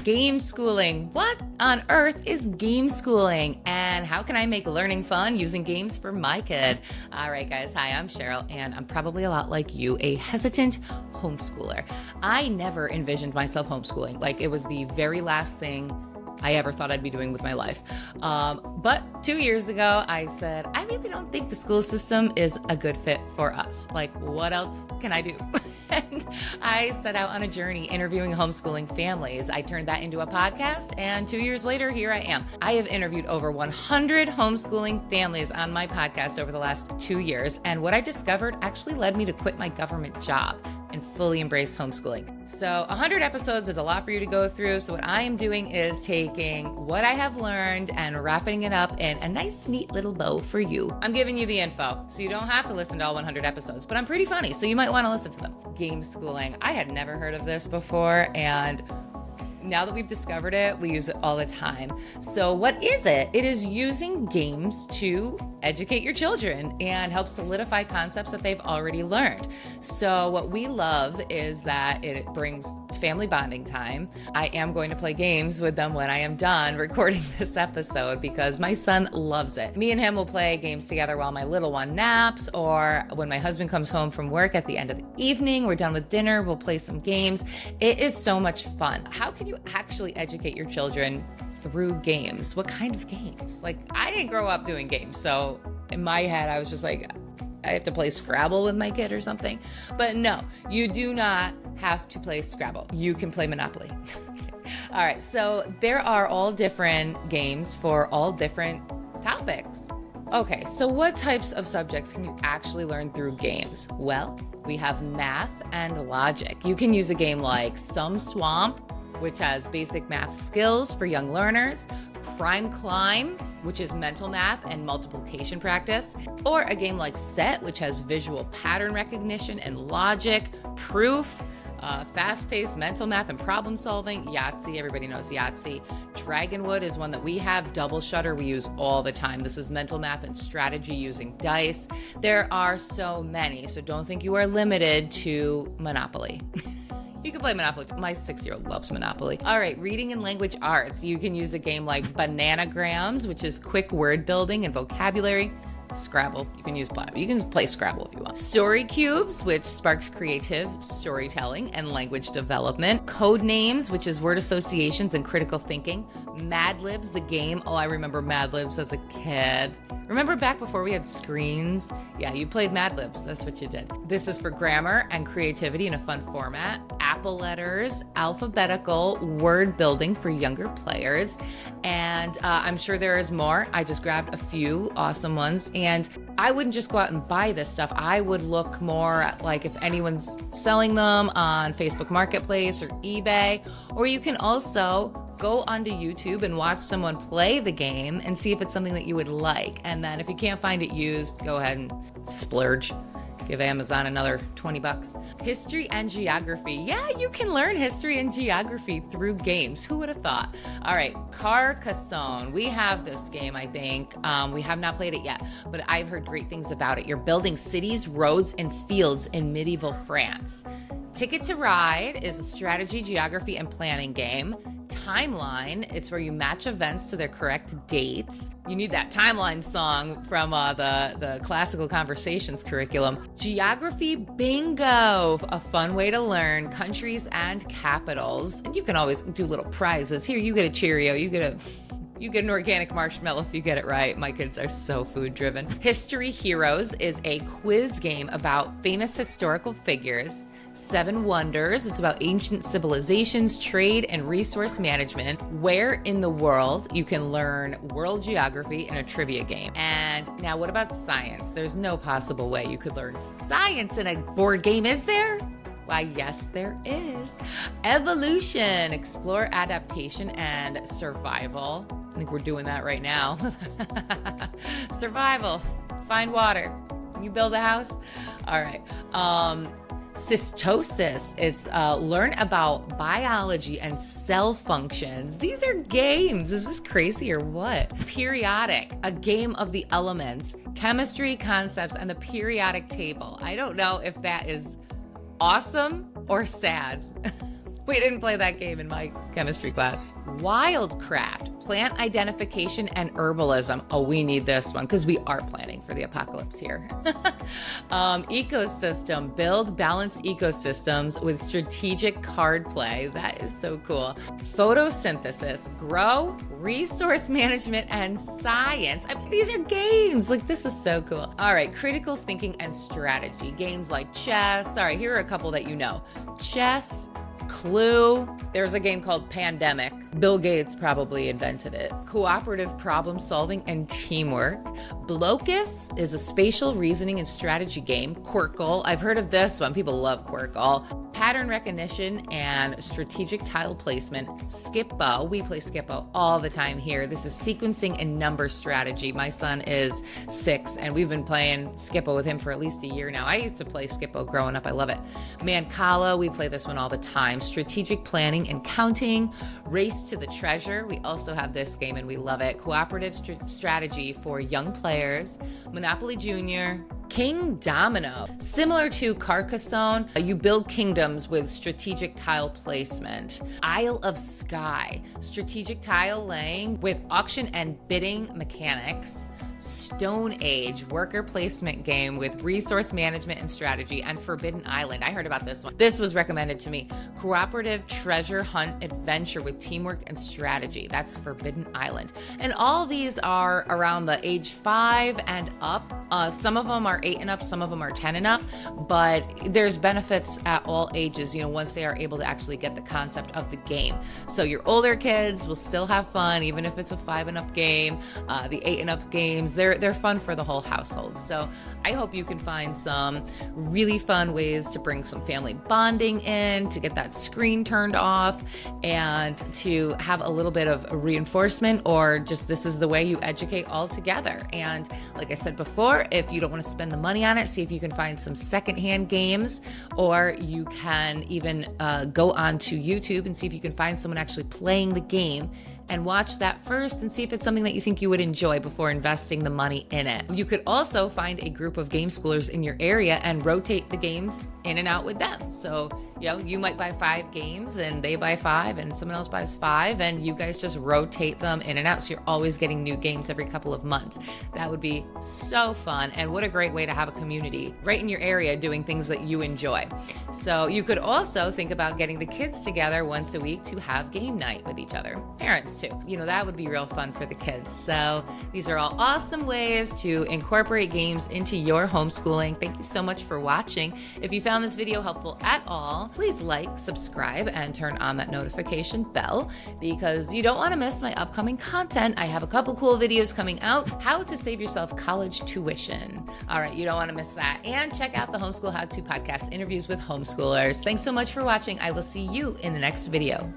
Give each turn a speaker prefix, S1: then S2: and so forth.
S1: Gameschooling. What on earth is Gameschooling? And how can I make learning fun using games for my kid? All right, guys. Hi, I'm Cheryl, and I'm probably a lot like you, a hesitant homeschooler. I never envisioned myself homeschooling. Like, it was the very last thing I ever thought I'd be doing with my life. But 2 years ago, I said, I really don't think the school system is a good fit for us. Like, what else can I do? And I set out on a journey interviewing homeschooling families. I turned that into a podcast, and 2 years later, here I am. I have interviewed over 100 homeschooling families on my podcast over the last 2 years, and what I discovered actually led me to quit my government job and fully embrace homeschooling. So 100 episodes is a lot for you to go through. So what I am doing is taking what I have learned and wrapping it up in a nice, neat little bow for you. I'm giving you the info, so you don't have to listen to all 100 episodes, but I'm pretty funny, so you might want to listen to them. Gameschooling. I had never heard of this before, and now that we've discovered it, we use it all the time. So what is it? It is using games to educate your children and help solidify concepts that they've already learned. So what we love is that it brings family bonding time. I am going to play games with them when I am done recording this episode because my son loves it. Me and him will play games together while my little one naps, or when my husband comes home from work at the end of the evening, we're done with dinner, we'll play some games. It is so much fun. How can you actually educate your children through games? What kind of games? Like, I didn't grow up doing games, so in my head I was just like, I have to play Scrabble with my kid or something. But no, you do not have to play Scrabble. You can play Monopoly. All right, so there are all different games for all different topics. Okay, so what types of subjects can you actually learn through games? Well, we have math and logic. You can use a game like Some Swamp, which has basic math skills for young learners, Prime Climb, which is mental math and multiplication practice, or a game like Set, which has visual pattern recognition and logic, Proof, fast-paced mental math and problem solving, Yahtzee, everybody knows Yahtzee. Dragonwood is one that we have, Double Shutter we use all the time. This is mental math and strategy using dice. There are so many, so don't think you are limited to Monopoly. You can play Monopoly. My 6-year-old loves Monopoly. All right, reading and language arts. You can use a game like Bananagrams, which is quick word building and vocabulary. Scrabble. You can play Scrabble if you want. Story cubes, which sparks creative storytelling and language development. Code names, which is word associations and critical thinking. Mad Libs, the game. Oh, I remember Mad Libs as a kid. Remember back before we had screens? Yeah, you played Mad Libs. That's what you did. This is for grammar and creativity in a fun format. Apple letters, alphabetical word building for younger players. And I'm sure there is more. I just grabbed a few awesome ones. And I wouldn't just go out and buy this stuff. I would look more at, like, if anyone's selling them on Facebook Marketplace or eBay. Or you can also go onto YouTube and watch someone play the game and see if it's something that you would like. And then if you can't find it used, go ahead and splurge. Give Amazon another $20. History and geography. Yeah, you can learn history and geography through games. Who would have thought? All right, Carcassonne. We have this game, I think. We have not played it yet, but I've heard great things about it. You're building cities, roads, and fields in medieval France. Ticket to Ride is a strategy, geography, and planning game. Timeline, it's where you match events to their correct dates. You need that timeline song from the classical conversations curriculum. Geography bingo, a fun way to learn countries and capitals. And you can always do little prizes. Here, you get a Cheerio, you get an organic marshmallow if you get it right. My kids are so food driven. History Heroes is a quiz game about famous historical figures. Seven Wonders, it's about ancient civilizations, trade, and resource management. Where in the world you can learn world geography in a trivia game. And now what about science? There's no possible way you could learn science in a board game, is there? Why, yes, there is. Evolution, explore adaptation and survival. I think we're doing that right now. Survival, find water. Can you build a house? All right. Cystosis, it's learn about biology and cell functions. These are games. Is this crazy or what? Periodic, a game of the elements, chemistry concepts, and the periodic table. I don't know if that is awesome or sad. We didn't play that game in my chemistry class. Wildcraft, plant identification and herbalism. Oh, we need this one because we are planning for the apocalypse here. Ecosystem, build balanced ecosystems with strategic card play. That is so cool. Photosynthesis, grow, resource management, and science. I mean, these are games. Like, this is so cool. All right, critical thinking and strategy. Games like chess. All right, here are a couple that you know. Chess, Clue. There's a game called Pandemic. Bill Gates probably invented it. Cooperative problem solving and teamwork. Blocus is a spatial reasoning and strategy game. Quirkle. I've heard of this one. People love Quirkle. Pattern recognition and strategic tile placement. Skippo. We play Skippo all the time here. This is sequencing and number strategy. My son is 6 and we've been playing Skippo with him for at least a year now. I used to play Skippo growing up. I love it. Mancala. We play this one all the time. Strategic planning and counting. Race to the treasure. We also have this game and we love it. Cooperative strategy for young players. Monopoly Junior. King Domino. Similar to Carcassonne, you build kingdoms with strategic tile placement. Isle of Skye. Strategic tile laying with auction and bidding mechanics. Stone Age, worker placement game with resource management and strategy. And Forbidden Island. I heard about this one. This was recommended to me. Cooperative treasure hunt adventure with teamwork and strategy. That's Forbidden Island. And all these are around the age 5 and up. Some of them are 8 and up, some of them are 10 and up, but there's benefits at all ages, you know, once they are able to actually get the concept of the game. So your older kids will still have fun, even if it's a 5 and up game. The 8 and up games, they're fun for the whole household. So I hope you can find some really fun ways to bring some family bonding in, to get that screen turned off, and to have a little bit of reinforcement, or just this is the way you educate all together. And like I said before, if you don't want to spend the money on it, see if you can find some secondhand games, or you can even go onto YouTube and see if you can find someone actually playing the game and watch that first and see if it's something that you think you would enjoy before investing the money in it. You could also find a group of game schoolers in your area and rotate the games in and out with them. So, you know, you might buy 5 games and they buy 5 and someone else buys 5 and you guys just rotate them in and out. So you're always getting new games every couple of months. That would be so fun. And what a great way to have a community right in your area doing things that you enjoy. So you could also think about getting the kids together once a week to have game night with each other. Parents too. You know, that would be real fun for the kids. So these are all awesome ways to incorporate games into your homeschooling. Thank you so much for watching. If you found this video helpful at all, please like, subscribe, and turn on that notification bell because you don't want to miss my upcoming content. I have a couple cool videos coming out. How to save yourself college tuition. All right, you don't want to miss that. And check out the Homeschool How To podcast interviews with homeschoolers. Thanks so much for watching. I will see you in the next video.